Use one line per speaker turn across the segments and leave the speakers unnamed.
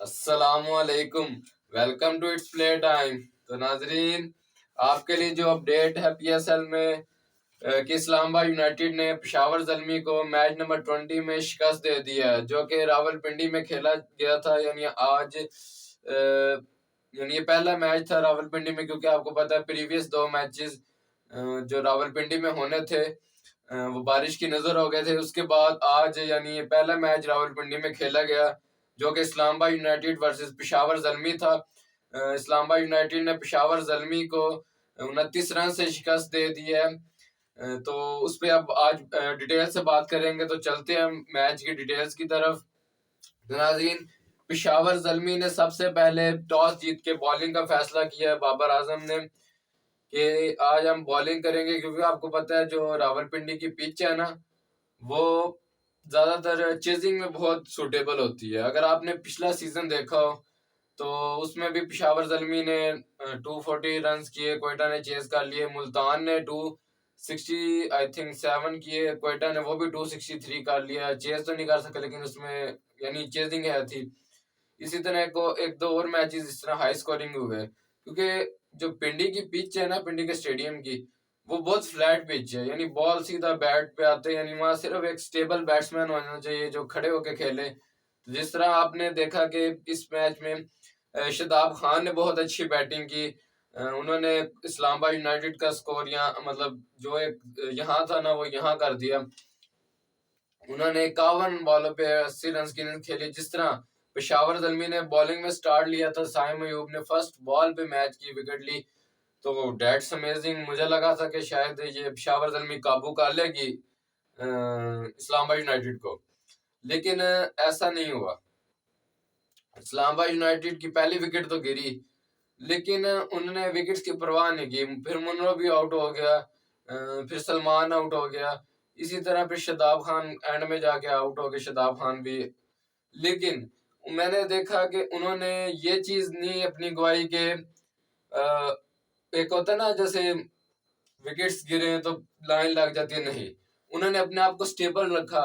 अस्सलामुअलैकुम। Welcome to it's play time. तो नाजरीन, आपके लिए जो अपडेट है पीएसएल में कि इस्लामाबाद यूनाइटेड ने पेशावर ज़ल्मी को मैच नंबर 20 में शिकस्त दे दी है, जो कि रावलपिंडी में खेला गया था। यानी आज यानी ये पहला मैच था रावलपिंडी में, क्योंकि आपको पता है प्रीवियस दो मैचेस जो रावलपिंडी में होने थे वो बारिश की नजर हो गए थे। उसके बाद आज यानी ये पहला मैच रावलपिंडी में खेला गया, जो कि इस्लामाबाद यूनाइटेड वर्सेस पेशावर ज़ल्मी था। इस्लामाबाद यूनाइटेड ने पेशावर ज़ल्मी को 29 रन से शिकस्त दे दी है। तो उस पर अब आज डिटेल से बात करेंगे। तो चलते हैं मैच की डिटेल्स की तरफ। नाज़रीन, पेशावर ज़ल्मी ने सबसे पहले टॉस जीत के बॉलिंग का फैसला किया है बाबर आजम ने, कि आज हम बॉलिंग करेंगे, क्योंकि आपको पता है जो रावलपिंडी की पिच है ना, वो ज्यादातर चेजिंग में बहुत सूटेबल होती है। अगर आपने पिछला सीजन देखा हो तो उसमें भी पेशावर ज़ल्मी ने 240 रन किए, क्वेटा ने चेज कर लिए। मुल्तान ने 260 आई थिंक 7 किए, क्वेटा ने वो भी 263 कर लिया। चेज तो नहीं कर सके, लेकिन उसमें यानी चेजिंग है थी। इसी तरह को एक दो और मैचेस इस तरह हाई स्कोरिंग हुए, क्योंकि जो पिंडी की पिच है ना, पिंडी के स्टेडियम की, वो बहुत फ्लैट पिच है। यानी बॉल सीधा बैट पे आते हैं। यानी वहां सिर्फ एक स्टेबल बैट्समैन होना चाहिए जो खड़े होके खेले। तो जिस तरह आपने देखा कि इस मैच में शादाब खान ने बहुत अच्छी बैटिंग की। उन्होंने इस्लामाबाद यूनाइटेड का स्कोर यहाँ मतलब जो एक यहाँ था ना, वो यहाँ कर दिया। उन्होंने 51 बॉलों पे 80 रन की इनिंग्स खेली। जिस तरह पेशावर ज़ल्मी ने बॉलिंग में स्टार्ट लिया था, साइम अयूब ने फर्स्ट बॉल पे मैच की विकेट ली, तो डेट्स अमेजिंग। मुझे लगा था कि शायद ये पेशावर ज़ल्मी काबू कर लेगी इस्लामाबाद यूनाइटेड को, लेकिन ऐसा नहीं हुआ। इस्लामाबाद यूनाइटेड की पहली विकेट तो गिरी, लेकिन उन्होंने विकेट्स की परवाह नहीं की। फिर मुनरो भी आउट हो गया, फिर सलमान आउट हो गया। इसी तरह फिर शादाब खान एंड में जाके आउट हो गए, शादाब खान भी। लेकिन मैंने देखा कि उन्होंने ये चीज नहीं अपनी गवाई के एक होता ना, जैसे विकेट्स गिरे हैं तो लाइन लग जाती है, नहीं। उन्होंने अपने आप को स्टेबल रखा।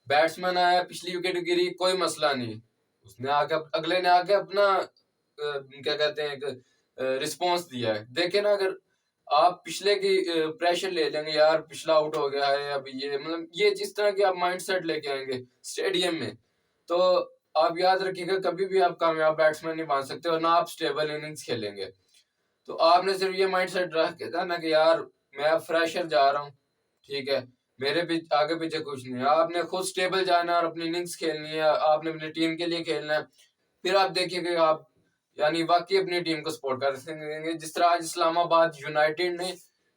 बैट्समैन आया, पिछली विकेट गिरी, कोई मसला नहीं, उसने आके अगले ने आके अपना क्या कहते हैं रिस्पॉन्स दिया है। देखे ना, अगर आप पिछले की प्रेशर ले लेंगे, यार पिछला आउट हो गया है, अब ये मतलब ये जिस तरह की आप माइंड सेट लेके आएंगे स्टेडियम में, तो आप याद रखिएगा कभी भी आप कामयाब बैट्समैन नहीं बन सकते, और ना आप स्टेबल इनिंग्स खेलेंगे। तो आपने सिर्फ ये माइंड सेट रख था ना कि यार मैं अब फ्रेशर जा रहा हूँ, ठीक है, मेरे पीछे आगे पीछे कुछ नहीं है। आपने खुद स्टेबल जाना है और अपनी इनिंग्स खेलनी है, आपने अपनी टीम के लिए खेलना है। फिर आप देखिए आप यानी वाकई अपनी टीम को सपोर्ट कर सकेंगे। जिस तरह आज इस्लामाबाद यूनाइटेड ने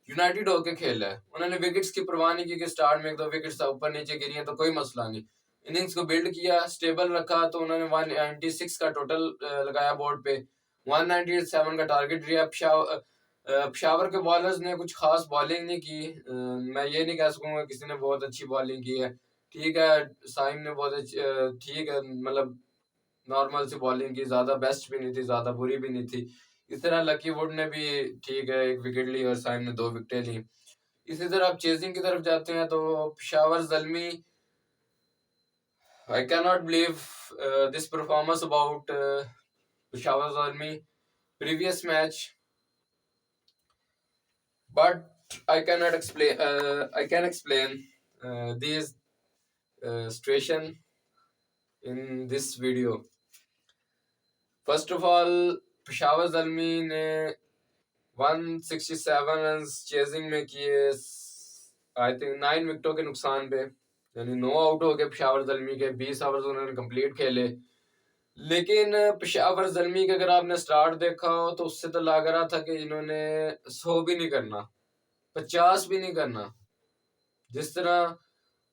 यूनाइटेड होके खेला है, उन्होंने विकेट्स की परवाह नहीं की कि स्टार्ट में एक दो विकेट्स ऊपर नीचे गिरी हैं तो कोई मसला नहीं। इनिंग्स को बिल्ड किया, स्टेबल रखा, तो उन्होंने 196 का टोटल लगाया बोर्ड पे। 197 का टारगेट दिया। पेशावर के बॉलर्स ने कुछ खास बॉलिंग नहीं की। मैं ये नहीं कह सकूंगा किसी ने बहुत अच्छी बॉलिंग की है, ठीक है। साइम ने बहुत अच्छी ठीक है, मतलब नॉर्मल सी बॉलिंग की, ज्यादा बेस्ट भी नहीं थी, ज्यादा बुरी भी नहीं थी। इस तरह लकी वुड ने भी ठीक है एक विकेट ली, और साइम ने 2 विकेटें ली। इसी तरह आप चेजिंग की तरफ जाते हैं तो Peshawar Zalmi, I cannot believe this performance about Peshawar Zalmi previous match, but I cannot explain. I can explain these situation in this video. First of all, Peshawar Zalmi ने 167 रन चेजिंग में किए, आई थिंक 9 विकेटों के नुकसान पे, यानी 9 out हो गए पेशावर ज़ल्मी के। 20 ओवर्स उन्होंने कंप्लीट खेले। लेकिन पेशावर ज़ल्मी के अगर आपने स्टार्ट देखा हो तो उससे तो लग रहा था कि इन्होंने 100 भी नहीं करना, 50 भी नहीं करना। जिस तरह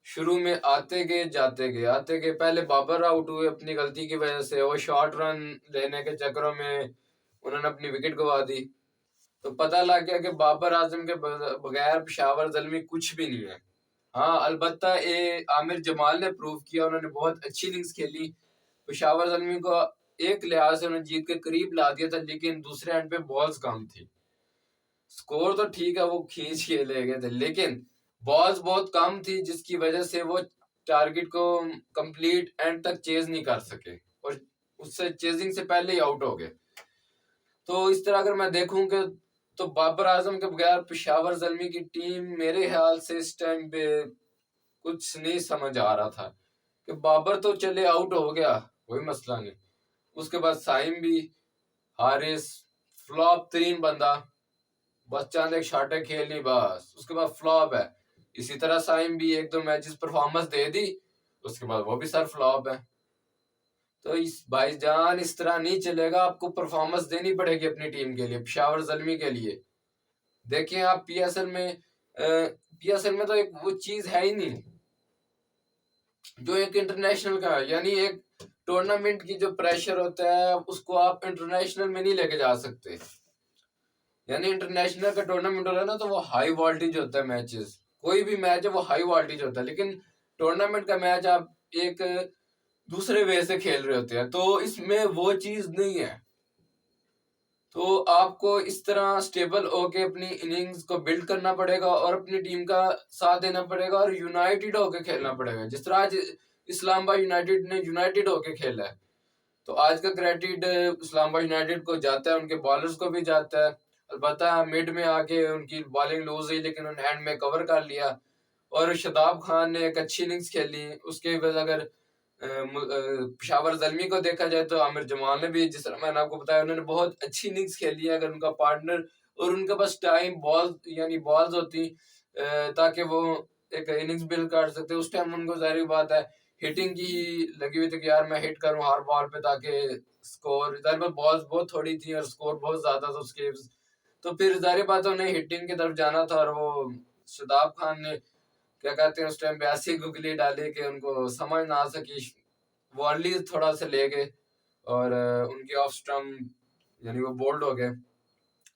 शुरू में आते गए जाते गए आते गए, पहले बाबर आउट हुए अपनी गलती की वजह से, वो शॉर्ट रन लेने के चक्करों में उन्होंने अपनी विकेट गवा दी। तो पता लग गया कि बाबर आजम के बगैर पेशावर ज़ल्मी कुछ भी नहीं है। हाँ, अलबत्ता ये आमिर जमाल ने प्रूव किया, उन्होंने बहुत अच्छी इनिंग्स खेली। पेशावर ज़ल्मी को एक लिहाज से उन्हें जीत के करीब ला दिया था, लेकिन दूसरे एंड पे बॉल्स कम थी। स्कोर तो ठीक है, वो खींच के ले गए थे, लेकिन बॉल्स बहुत कम थी, जिसकी वजह से वो टारगेट को कंप्लीट एंड तक चेज नहीं कर सके। और उससे चेजिंग से पहले ही आउट हो गए। तो इस तरह अगर मैं देखूं कि तो बाबर आजम के बगैर पेशावर ज़ल्मी की टीम मेरे ख्याल से इस टाइम पे कुछ नहीं समझ आ रहा था कि बाबर तो चले आउट हो गया, कोई मसला नहीं, उसके बाद साइम भी, हारिस फ्लॉप तरीन बंदा, बस चंद एक शॉटें खेली बस, उसके बाद फ्लॉप है। इसी तरह साइम भी एक दो मैचेस परफॉर्मेंस दे दी, उसके बाद वो भी सर फ्लॉप है। तो इस भाईजान इस तरह नहीं चलेगा, आपको परफॉर्मेंस देनी पड़ेगी अपनी टीम के लिए, पेशावर ज़ल्मी के लिए। देखिए आप पीएसएल में तो एक वो चीज है ही नहीं जो एक इंटरनेशनल का है, यानी एक टूर्नामेंट की जो प्रेशर होता है उसको आप इंटरनेशनल में नहीं लेके जा सकते। यानी इंटरनेशनल का टूर्नामेंट हो रहा है ना, तो वो हाई वोल्टेज होता है मैचेस, कोई भी मैच है वो हाई वोल्टेज होता है, लेकिन टूर्नामेंट का मैच आप एक दूसरे वे से खेल रहे होते हैं, तो इसमें वो चीज नहीं है। तो आपको इस तरह स्टेबल होके अपनी इनिंग्स को बिल्ड करना पड़ेगा और अपनी टीम का साथ देना पड़ेगा और यूनाइटेड होके खेलना पड़ेगा, जिस तरह आज इस्लामाबाद यूनाइटेड ने यूनाइटेड होके खेला है। तो आज का क्रेडिट इस्लामाबाद यूनाइटेड को जाता है, उनके बॉलर्स को भी जाता है। अलबत्ता मिड में आके उनकी बॉलिंग लूज हुई, लेकिन उन्होंने एंड में कवर कर लिया। और शदाब खान ने एक अच्छी इनिंग्स खेली, उसके बाद अगर पेशावर ज़ल्मी को देखा जाए तो आमिर जमाल ने भी, जिस तरह मैंने आपको बताया, उन्होंने बहुत अच्छी इनिंग्स खेली है। अगर उनका पार्टनर और उनके पास टाइम बॉल यानी बॉल्स होती ताकि वो एक इनिंग्स बिल्ड कर सकते, उस टाइम उनको जाहिर बात है हिटिंग की लगी हुई थी कि यार मैं हिट करूं हर बॉल पे ताकि स्कोर, जाहिर बात बॉल्स बहुत थोड़ी थी और स्कोर बहुत ज्यादा था उसके, तो फिर जाहिर बात है उन्हें हिटिंग की तरफ जाना था। और वो शदाब खान ने क्या कहते हैं उस टाइम पे ऐसी गुगली डाली कि उनको समझ ना आ सकी, वो अर्ली थोड़ा सा ले गए और उनकी ऑफ स्टम्प यानी वो बोल्ड हो गए।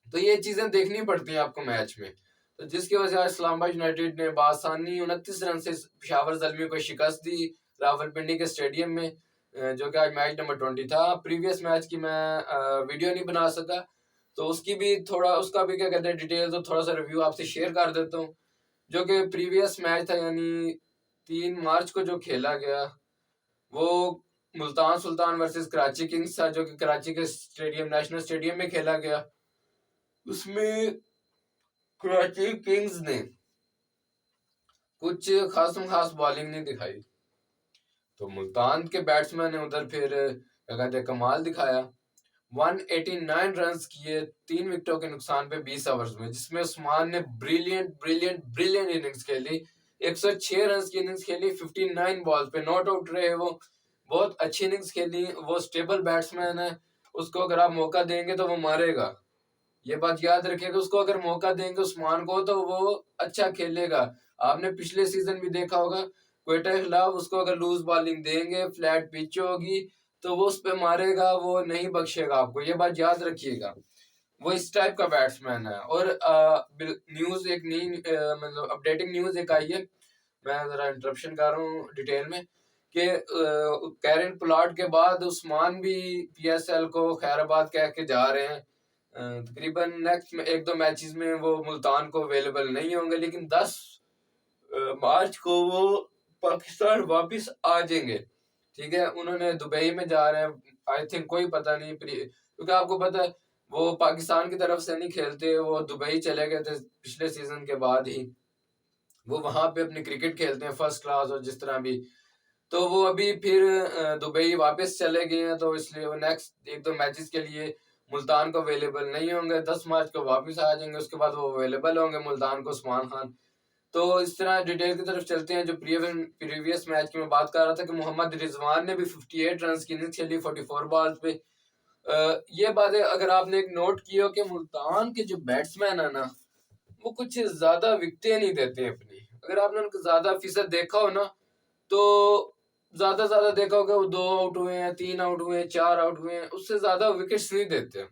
तो ये चीजें देखनी पड़ती हैं आपको मैच में। तो जिसकी वजह से इस्लामाबाद यूनाइटेड ने बासानी 29 रन से पेशावर ज़ल्मी को शिकस्त दी रावलपिंडी के स्टेडियम में, जो कि आज मैच नंबर 20 था। प्रीवियस मैच की मैं वीडियो नहीं बना सका, तो उसकी भी थोड़ा, उसका भी क्या कहते हैं डिटेल, तो थोड़ा सा रिव्यू आपसे शेयर कर देता हूँ। जो कि प्रीवियस मैच था यानी 3 मार्च को जो खेला गया, वो मुल्तान सुल्तान वर्सेस कराची किंग्स था, जो कि कराची के स्टेडियम नेशनल स्टेडियम में खेला गया। उसमें कराची किंग्स ने कुछ खास बॉलिंग नहीं दिखाई, तो मुल्तान के बैट्समैन ने उधर फिर क्या कहते हैं कमाल दिखाया। 189 रन किए 3 विकेटों के नुकसान पे 20 ओवर्स में, जिसमें उस्मान ने ब्रिलियंट इनिंग्स खेली। 106 रन की इनिंग्स खेली 59 बॉल पे, नॉट आउट रहे वो, बहुत अच्छी इनिंग्स खेली। वो स्टेबल बैट्समैन है, उसको अगर आप मौका देंगे तो वो मारेगा, ये बात याद रखिएगा। उसको अगर मौका देंगे उस्मान को तो वो अच्छा खेलेगा। आपने पिछले सीजन भी देखा होगा क्वेटा के खिलाफ, उसको अगर लूज बॉलिंग देंगे, फ्लैट पिच होगी, तो वो उस पर मारेगा, वो नहीं बख्शेगा आपको, ये बात याद रखिएगा। वो इस टाइप का बैट्समैन है। और न्यूज एक नई मतलब अपडेटिंग न्यूज एक आई है, मैं जरा इंटरप्शन कर रहा हूँ डिटेल में, कि कैरन पोलार्ड के बाद उस्मान भी पीएसएल को खैराबाद कह के जा रहे हैं। तकरीबन नेक्स्ट में 1-2 मैचेस में वो मुल्तान को अवेलेबल नहीं होंगे, लेकिन 10 मार्च को वो पाकिस्तान वापस आ जाएंगे। ठीक है, उन्होंने दुबई में जा रहे हैं, आई थिंक, कोई पता नहीं, क्योंकि आपको पता है वो पाकिस्तान की तरफ से नहीं खेलते, वो दुबई चले गए थे पिछले सीजन के बाद ही, वो वहां पे अपनी क्रिकेट खेलते हैं फर्स्ट क्लास और जिस तरह भी। तो वो अभी फिर दुबई वापस चले गए हैं, तो इसलिए वो नेक्स्ट 1-2 मैचेस के लिए मुल्तान को अवेलेबल नहीं होंगे। 10 मार्च को वापस आ जाएंगे, उसके बाद वो अवेलेबल होंगे मुल्तान को उस्मान खान। तो इस तरह डिटेल की तरफ चलते हैं। जो प्रीवियस मैच की मैं बात कर रहा था कि मोहम्मद रिजवान ने भी 58 रन की इनिंग्स खेली 44 बॉल्स पे। ये बातें अगर आपने एक नोट की हो कि मुल्तान के जो बैट्समैन है ना, वो कुछ ज्यादा विकटें नहीं देते अपनी। अगर आपने उनका ज्यादा फीसद देखा हो ना, तो ज्यादा देखा होगा वो 2 आउट हुए हैं, 3 आउट हुए हैं, 4 आउट हुए हैं, उससे ज्यादा विकेट्स नहीं देते।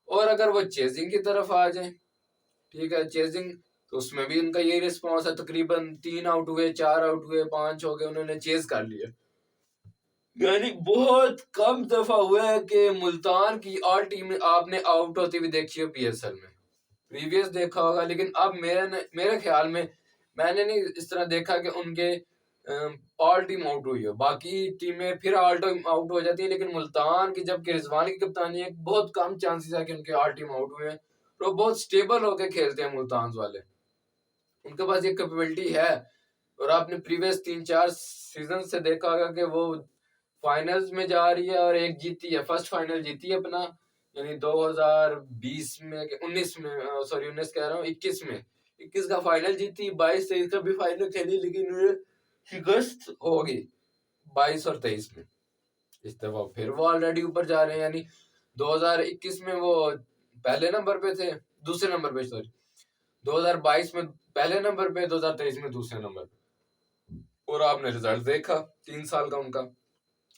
और अगर वो चेजिंग की तरफ आ जाए, ठीक है, चेजिंग, तो उसमें भी उनका यही रिस्पॉन्स है, तकरीबन 3 आउट हुए, 4 आउट हुए, 5 हो गए, उन्होंने चेज कर लिया। यानी बहुत कम दफा हुआ है कि मुल्तान की ऑल टीम आपने आउट होती हुई देखी हो पीएसएल में, प्रीवियस देखा होगा, लेकिन अब मेरे ख्याल में मैंने नहीं इस तरह देखा कि उनके ऑल टीम आउट हुई है, बाकी टीमें फिर ऑल टीम आउट हो जाती है, लेकिन मुल्तान की जबकि रिजवान की कप्तानी है बहुत कम चांसेस है कि उनके ऑल टीम आउट हुए हैं। तो बहुत स्टेबल होकर खेलते हैं मुल्तान वाले, उनके पास ये कैपेबिलिटी है। और आपने प्रीवियस 3-4 सीजन से देखा होगा कि वो फाइनल्स में जा रही है और एक जीती है, फर्स्ट फाइनल जीती है अपना, यानी 2020 में 19 में, सॉरी 19 कह रहा हूँ, 21 में, 21 का फाइनल जीती, 22-23 का भी फाइनल खेली, लेकिन उन्हें शिकस्त होगी 22 और 23 में। इस दफा फिर वो ऑलरेडी ऊपर जा रहे हैं, यानी 2021 में वो पहले नंबर पे थे, दूसरे नंबर पे, सॉरी 2022 में पहले नंबर पे, 2023 में दूसरे नंबर पे, और आपने रिजल्ट देखा 3 साल का उनका।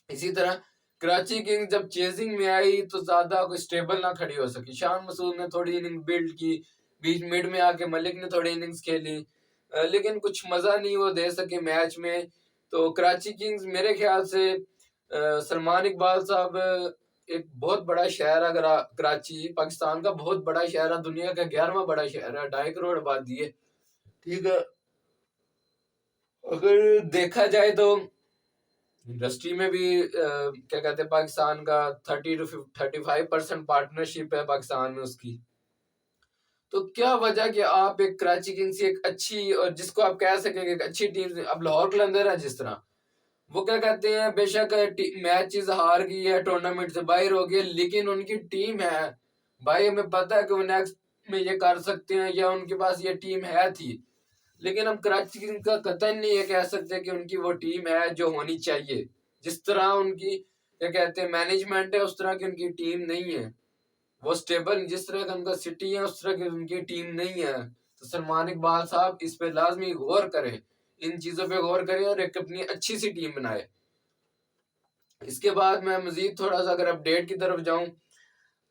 इसी तरह कराची किंग्स जब चेजिंग में आई तो ज्यादा कोई स्टेबल ना खड़ी हो सकी, शान मसूद ने थोड़ी इनिंग बिल्ड की, बीच मिड में आके मलिक ने थोड़ी इनिंग्स खेली, लेकिन कुछ मजा नहीं वो दे सके मैच में। तो कराची किंग्स मेरे ख्याल से सलमान इकबाल साहब, एक बहुत बड़ा शहर है कराची, पाकिस्तान का बहुत बड़ा शहर है, दुनिया का 11वां बड़ा शहर है, 2.5 करोड़ आबादी है, ठीक है। अगर देखा जाए तो इंडस्ट्री में भी क्या कहते हैं, पाकिस्तान का 30 to 35% पार्टनरशिप है पाकिस्तान में उसकी। तो क्या वजह कि आप एक कराची किंग्स एक अच्छी, और जिसको आप कह सकेंगे एक अच्छी टीम, अब लाहौर कलंदर है जिस तरह, वो क्या कहते हैं, बेशक मैचेस हार गई है, टूर्नामेंट से बाहर हो गए, लेकिन उनकी टीम है भाई, हमें पता है कि वो नेक्स्ट में ये कर सकते हैं, या उनके पास ये टीम है थी। लेकिन हम कराची किंग्स का कतई नहीं ये कह सकते कि उनकी वो टीम है जो होनी चाहिए, जिस तरह उनकी क्या कहते हैं मैनेजमेंट है उस तरह की उनकी टीम नहीं है, वो स्टेबल जिस तरह का उनका सिटी है उस तरह की उनकी टीम नहीं है। तो सलमान इकबाल साहब इस पे लाजमी गौर करें, इन चीजों पे गौर करें और एक अपनी अच्छी सी टीम बनाए। इसके बाद मैं मजीद थोड़ा सा अगर अपडेट की तरफ जाऊं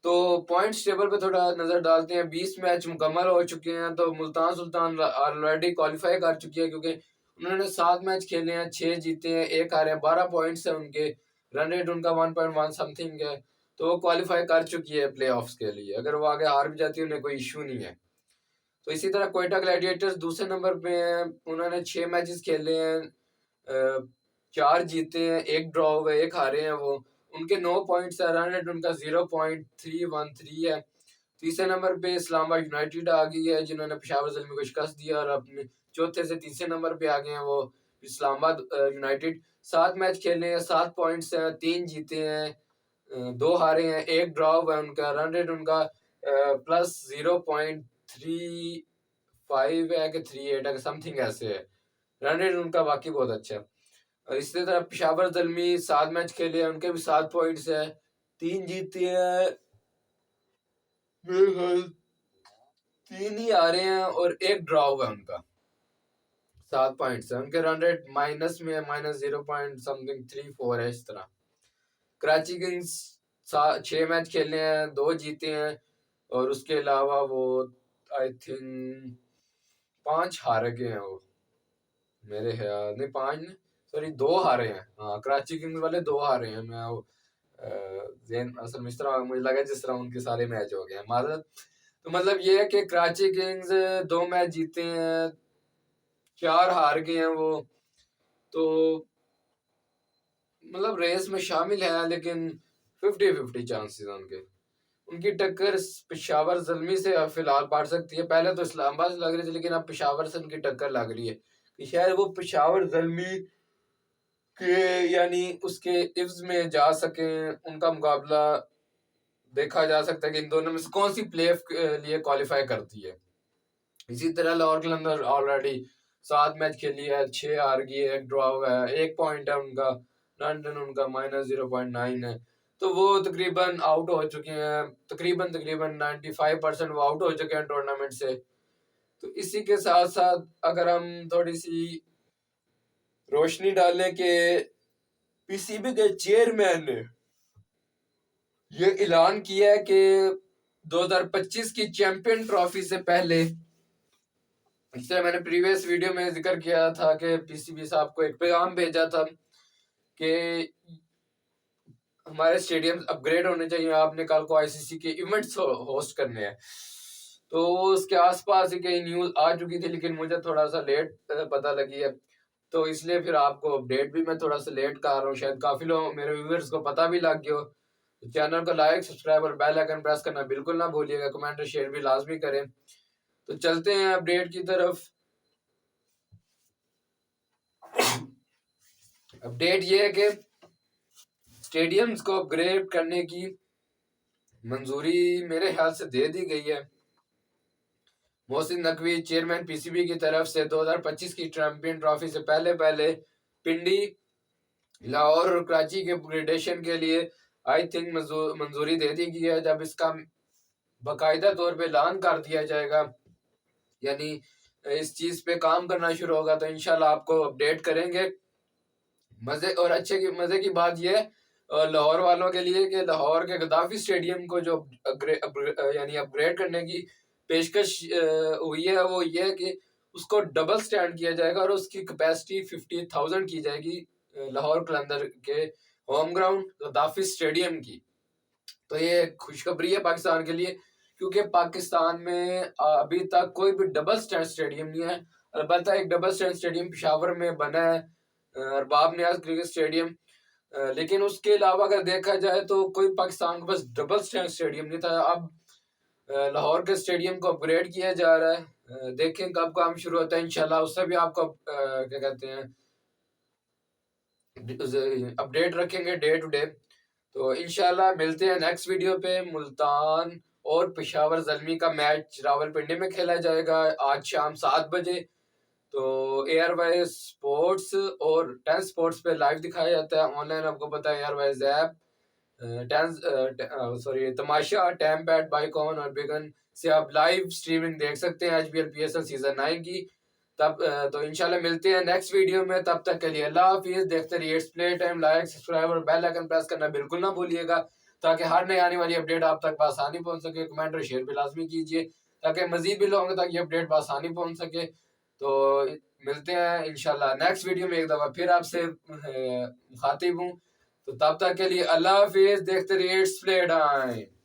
तो पॉइंट्स टेबल पे थोड़ा नजर डालते हैं। 20 मैच मुकम्मल हो चुके हैं, तो मुल्तान सुल्तान ऑलरेडी क्वालिफाई कर चुकी है, क्योंकि उन्होंने 7 मैच खेले हैं, 6 जीते हैं, 1 हारे हैं, 12 पॉइंट्स है उनके, रन रेट उनका 1.1 समथिंग है, तो वो क्वालिफाई कर चुकी है प्ले ऑफ्स के लिए। अगर वो आगे हार भी जाती है उन्हें कोई इशू नहीं है। तो इसी तरह कोयटा ग्लैडिएटर्स दूसरे नंबर पे हैं, उन्होंने 6 मैचेस खेले हैं, 4 जीते हैं, 1 ड्रॉ हुए, 1 हारे हैं वो, उनके 9 पॉइंट्स है, रन रेट उनका 0.313 है। तीसरे नंबर पे इस्लामाबाद यूनाइटेड आ गई है, जिन्होंने पेशावर ज़ल्मी को शिकस्त दिया, और अपने चौथे से तीसरे नंबर पे आ गए हैं वो इस्लामाबाद यूनाइटेड। 7 मैच खेले हैं, 7 पॉइंट्स हैं, 3 जीते हैं, 2 हारे हैं, 1 ड्रॉ हुआ है उनका, रन रेट उनका +0.35 है कि 38 है, समथिंग ऐसे है, रन रेट उनका बाकी बहुत अच्छा है। और इसी तरह पेशावर ज़ल्मी 7 मैच खेले हैं, उनके भी 7 पॉइंट्स है, 3 जीते हैं, मेरे ख्याल 3 ही आ रहे हैं, और 1 ड्रॉ हुआ है उनका, 7 पॉइंट्स है उनके, रन रेट माइनस में है, -0.34 है। इस तरह कराची किंग्स 6 मैच खेले हैं, 2 जीते हैं, और उसके अलावा वो आई थिंक 5 हारे गए हैं वो, मेरे ख्याल नहीं 5 नहीं, सॉरी 2 हारे हैं, हाँ कराची किंग्स वाले 2 हारे हैं। मैं वो असल में इस तरह मुझे लगा जिस तरह उनके सारे मैच हो गए हैं, माजरत। तो मतलब ये है कि कराची किंग्स 2 मैच जीते हैं, 4 हार गए हैं वो, तो मतलब रेस में शामिल है, लेकिन 50-50 चांसेस उनके, उनकी टक्कर पेशावर ज़ल्मी से फिलहाल पड़ सकती है। पहले तो इस्लामाबाद से लग रही थी, लेकिन अब पेशावर से उनकी टक्कर लग रही है कि शायद वो पेशावर ज़ल्मी के यानी उसके इव्ज में जा सके, उनका मुकाबला देखा जा सकता है कि इन दोनों में से कौन सी प्ले के लिए क्वालिफाई करती है। इसी तरह लाहौर कलंदर ऑलरेडी 7 मैच खेली है, 6 हार गई है, 1 ड्रॉ हुआ है, 1 पॉइंट है उनका, रन रेट उनका -0.9 है। तो वो तकरीबन आउट हो चुके हैं, तकरीबन 95% वो आउट हो चुके हैं टूर्नामेंट से। तो इसी के साथ साथ अगर हम थोड़ी सी रोशनी डालें कि पीसीबी के चेयरमैन ने ये ऐलान किया है कि 2025 की चैंपियन ट्रॉफी से पहले, इससे मैंने प्रीवियस वीडियो में जिक्र किया था कि पीसीबी साहब को एक पैगाम भेजा था कि हमारे स्टेडियम अपग्रेड होने चाहिए, आपने कल को आईसीसी के इवेंट्स होस्ट करने हैं। तो उसके आसपास ही कई न्यूज आ चुकी थी, लेकिन मुझे थोड़ा सा लेट पता लगी है। तो इसलिए फिर आपको अपडेट भी मैं थोड़ा सा लेट कर रहा हूँ। शायद काफी लोग मेरे व्यूअर्स को पता भी लग गया हो। तो चैनल को लाइक, सब्सक्राइब और बेल आइकन प्रेस करना बिल्कुल ना भूलिएगा। कमेंट और शेयर भी लाजमी करें। तो चलते हैं अपडेट की तरफ। अपडेट ये है कि स्टेडियम्स को अपग्रेड करने की मंजूरी मेरे ख्याल से दे दी गई है। मोहसिन नकवी चेयरमैन पीसीबी की तरफ से 2025 की चैंपियन ट्रॉफी से पहले पिंडी, लाहौर और कराची के अपग्रेडेशन के लिए आई थिंक मंजूरी दे दी गई है। जब इसका बाकायदा तौर पे ऐलान कर दिया जाएगा, यानी इस चीज पे काम करना शुरू होगा, तो इंशाल्लाह आपको अपडेट करेंगे। मजे की बात यह लाहौर वालों के लिए कि लाहौर के गद्दाफी स्टेडियम को जो यानी अपग्रेड करने की पेशकश हुई है, वो ये है कि उसको डबल स्टैंड किया जाएगा और उसकी कैपेसिटी 50,000 की जाएगी लाहौर कलंदर के होम ग्राउंड गद्दाफी स्टेडियम की। तो ये खुशखबरी है पाकिस्तान के लिए, क्योंकि पाकिस्तान में अभी तक कोई भी डबल स्टैंड स्टेडियम नहीं है। अलबत्ता एक डबल स्टैंड स्टेडियम पेशावर में बना है, अरबाब नियाज क्रिकेट स्टेडियम, लेकिन उसके अलावा अगर देखा जाए तो कोई पाकिस्तान के पास डबल स्टैंड स्टेडियम नहीं था। अब लाहौर के स्टेडियम को अपग्रेड किया जा रहा है। देखें कब काम शुरू होता है, इंशाल्लाह उससे भी आपको क्या कहते हैं अपडेट रखेंगे डे टू डे। तो इंशाल्लाह मिलते हैं नेक्स्ट वीडियो पे। मुल्तान और पेशावर ज़ल्मी का मैच रावलपिंडी में खेला जाएगा आज शाम 7 बजे। तो एयरवाइज स्पोर्ट्स और 10 स्पोर्ट्स पे लाइव दिखाया जाता है ऑनलाइन। आपको पता है एयरवाइज ऐप, तमाशा, टैम पैड, बाइकॉन और बिगन से आप लाइव स्ट्रीमिंग देख सकते हैं IPL PSL सीजन 9 की। तब तो इंशाल्लाह मिलते हैं नेक्स्ट वीडियो में। तब तक के लिए अल्लाह हाफिज। देखते रहिए प्ले टाइम। लाइक, सब्सक्राइब और बेल आइकन प्रेस करना बिल्कुल ना भूलिएगा, ताकि हर नई आने वाली अपडेट आप तक आसानी पहुंच सके। कमेंट और शेयर भी लाजमी कीजिए, ताकि मजीद भी लोगों तक ये अपडेट आसानी पहुंच सके। तो मिलते हैं इंशाल्लाह नेक्स्ट वीडियो में। एक दफा फिर आपसे मुखातिब हूँ। तो तब तक के लिए अल्लाह हाफिज। देखते रहिए प्ले टाइम।